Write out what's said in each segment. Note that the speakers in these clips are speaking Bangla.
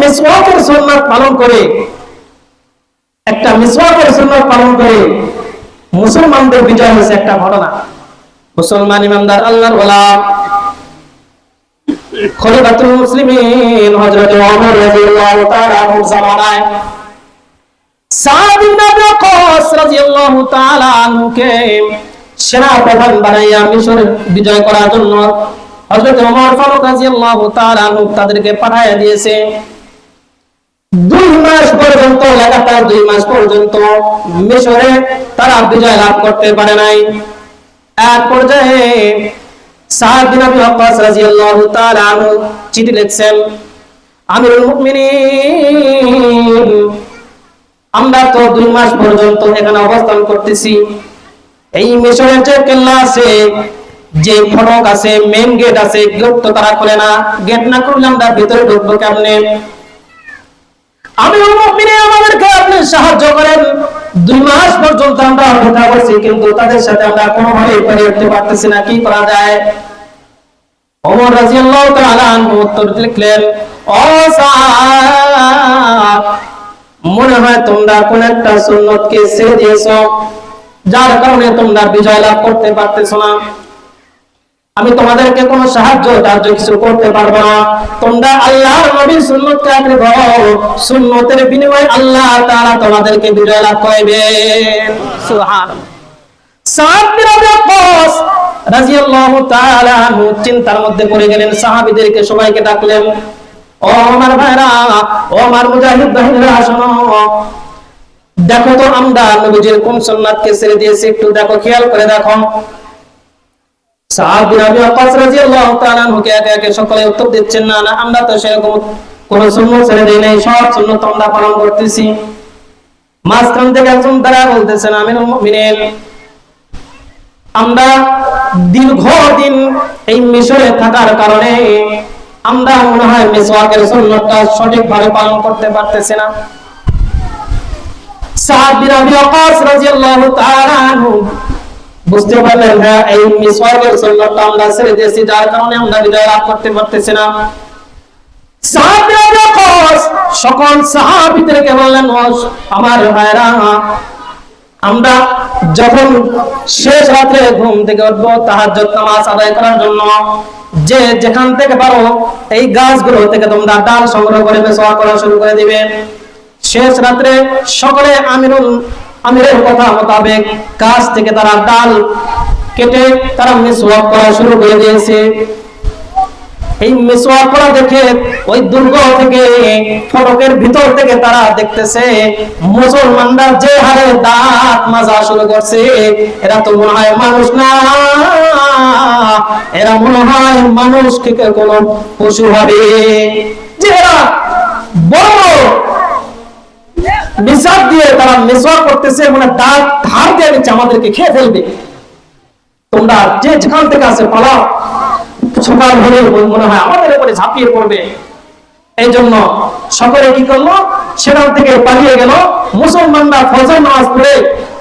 মিসওয়াকের সুন্নাত পালন করে, একটা মিসওয়াকের সুন্নাত পালন করে মুসলমানদের বিজয় হয়েছে একটা ঘটনা। মুসলমান ইমানদার আল্লাহর ওয়ালা খলিফাতুল মুসলিমিন হযরত ওমর রাদিয়াল্লাহু তাআলা আনহু জামানায় সাদ ইবনে আবি ওয়াক্কাস রাদিয়াল্লাহু তাআলা আনহুকে সেনা প্রধান বানাইয়া মিশর বিজয় করার জন্য হযরত ওমর ফারুক রাদিয়াল্লাহু তাআলা আনহু তাদেরকে পাঠিয়ে দিয়েছে। 2 মাস পর্যন্ত, লাগাতার 2 মাস পর্যন্ত মিশরে তারা বিজয় লাভ করতে পারে নাই। এক পর্যায়ে সাদ বিন আবি ওয়াক্কাস রাদিয়াল্লাহু তাআলা আনহু চিঠি লিখছেন, আমিরুল মুমিনিন, আমরা তো 2 মাস পর্যন্ত এখানে অবস্থান করতেছি, এই মিশরের যে কেল্লা আছে, যে ফটক আছে, মেইন গেট আছে, গেট তো তারা খুলে না, গেট না খুললে আমরা ভিতরে ঢুকবো কেমনে? আমিরুল মুমিনিন, আমাদেরকে আপনি সাহায্য করেন। 2 মাস পর্যন্ত আমরা অপেক্ষা করছি, কিন্তু তাদের সাথে আমরা কোনোভাবে পারি উঠতে পারতেছি না, কি করা যায়? ওমর রাদিয়াল্লাহু তাআলা আনহু উত্তর লিখলেন, ও সাদ, মনে হয় তোমরা কোন একটা সুন্নতকে ছেড়ে দিয়েছো, যার কারণে তোমরা বিজয় লাভ করতে পারতেছো না। আমি তোমাদেরকে কোনো সাহায্য কিছু করতে পারবো না। তোমরা আল্লাহর নবীর সুন্নতকে আঁকড়ে ধরো, সুন্নতের বিনিময়ে আল্লাহ তাআলা তোমাদেরকে বিজয় লাভ করাবেন। সুবহানাল্লাহ। সাদ বিন আবি ওয়াক্কাস রাদিয়াল্লাহু তাআলা আনহু চিন্তার মধ্যে পড়ে গেলেন। সাহাবীদেরকে সবাইকে ডাকলেন, ও আমার ভাইরা, ও আমার মুজাহিদ ভাইরা, শোনো, দেখো তো আমরা নবীজির কোন সুন্নাতকে ছেড়ে দিয়েছি, একটু দেখো, খেয়াল করে দেখো। সাদ বিন আবি ওয়াক্কাস রাদিয়াল্লাহু তাআলা আনহু একে একে সকলে উত্তর দিচ্ছেন, না না, আমরা তো সেরকম কোন সুন্নাত ছেড়ে দেই নাই, সব সুন্নাত আমরা পালন করতেছি। মাঝখান থেকে একজন তারা বলতেছেন, আমিরুল মুমিনিন, আমরা দীর্ঘদিন এই মিশরে থাকার কারণে আমরা মনে হয় মিসওয়াকের সুন্নাতটা সঠিকভাবে পালন করতে পারতেছি না। সাদ বিন আবি ওয়াক্কাস রাদিয়াল্লাহু তাআলা আনহু বুঝতে পারলেন, হ্যাঁ, এই মিসওয়াকের সুন্নাতটা আমরা ছেড়ে দিয়েছি, যার কারণে আমরা বিজয় লাভ করতে পারতেছি না। সাদ বিন আবি ওয়াক্কাস সকল সাহাবীদেরকে বললেন, আমার ভাইরা, আমরা যখন শেষ রাতে ঘুম থেকে উঠবো তাহাজ্জুদ নামাজ আদায় করার জন্য, যে যেখান থেকে পারো এই গাছগুলো থেকে তোমরা ডাল সংগ্রহ করে মিসওয়াক করা শুরু করে দিবে। শেষ রাতে সকলে আমিরের কথা মোতাবেক গাছ থেকে তারা ডাল কেটে তারা মিসওয়াক করা শুরু করে দিয়েছে। এই মিসওয়াক করা দেখে ওই দুর্গ থেকে, ফটকের ভিতর থেকে তারা দেখতেছে মুসলমানরা যে হারে দাঁত মাজা শুরু করছে, এরা তো মনে হয় মানুষ না, এরা মনে হয় মানুষ থেকে কোন পশু হবে, যে এরা বড় মিসওয়াক দিয়ে তারা মিসওয়াক করতেছে, মানে দাঁত ধার দিয়ে নিচ্ছে, আমাদেরকে খেয়ে ফেলবে, তোমরা যে যেখান থেকে আছে পালাও, সকাল হলে মনে হয় আমাদের উপরে ঝাঁপিয়ে পড়বে। এই জন্য সকলে কি করলো, সেখান থেকে পালিয়ে গেল। মুসলমানরা ফজর নামাজ পড়ে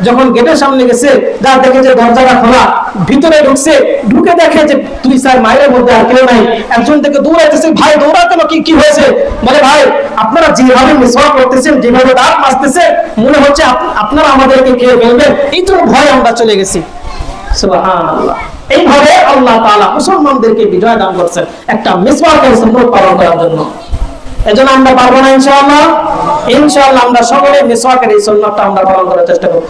যখন গেটের সামনে গেছে, যা দেখে যে দরজাটা খোলা, ভিতরে ঢুকছে, ঢুকে দেখে যে 2-4 মাইলের মধ্যে আর কেউ নাই। একজন থেকে দৌড়াইতেছে, ভাই দৌড়াতে কি হয়েছে? বলে, ভাই আপনারা যেভাবে মিসওয়াক করতেছেন, যেভাবে দাঁত মাজতেছেন, মনে হচ্ছে আপনারা আমাদেরকে খেয়ে ফেলবেন, এই তো ভয় আমরা চলে গেছি। সুবহানাল্লাহ। এইভাবে আল্লাহ তাআলা মুসলমানদেরকে বিজয় দান করছেন একটা মিসওয়াকের সুন্নাত পালন করার জন্য। এজন্য আমরা পারবো না ইনশাআল্লাহ। ইনশাআল্লাহ আমরা সকলে মিসওয়াকের এই সুন্নাতটা আমরা পালন করার চেষ্টা করব।